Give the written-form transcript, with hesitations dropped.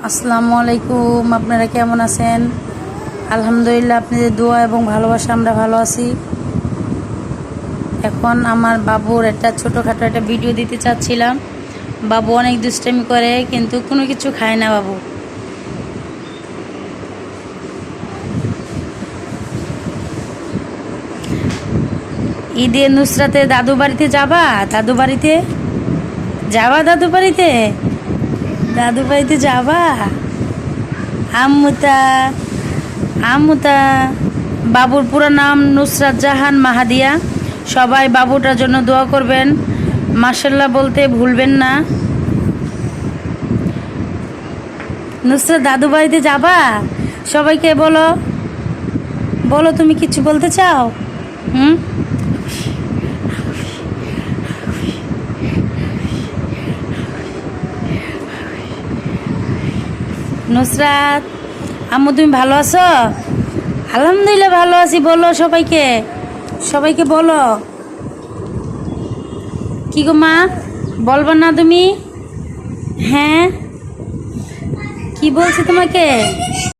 আসসালামু আলাইকুম। আপনারা কেমন আছেন? আলহামদুলিল্লাহ, আপনাদের দোয়া এবং ভালোবাসা আমরা ভালো আছি। এখন আমার বাবুর একটা ছোটোখাটো একটা ভিডিও দিতে চাচ্ছিলাম। বাবু অনেক দুষ্টামি করে, কিন্তু কোনো কিছু খায় না বাবু। ঈদে নুসরাতে দাদু বাড়িতে যাবা? দাদু বাড়িতে যাবা? দাদু বাড়িতে যাবা? আম্মুতা আম্মুতা বাবুর পুরো নাম নুসরাত জাহান মাহাদিয়া। সবাই বাবুটার জন্য দোয়া করবেন, মাশাল্লাহ বলতে ভুলবেন না। নুসরাত দাদু বাড়িতে যাবা? সবাইকে বলো, বলো তুমি কিছু বলতে চাও? হুম, নুসরাত আম্মু তুমি ভালো আছো? আলহামদুলিল্লাহ ভালো আছি। বলো সবাইকে, সবাইকে বলো। কি গো মা, বলবো না তুমি? হ্যাঁ, কি বলছি তোমাকে?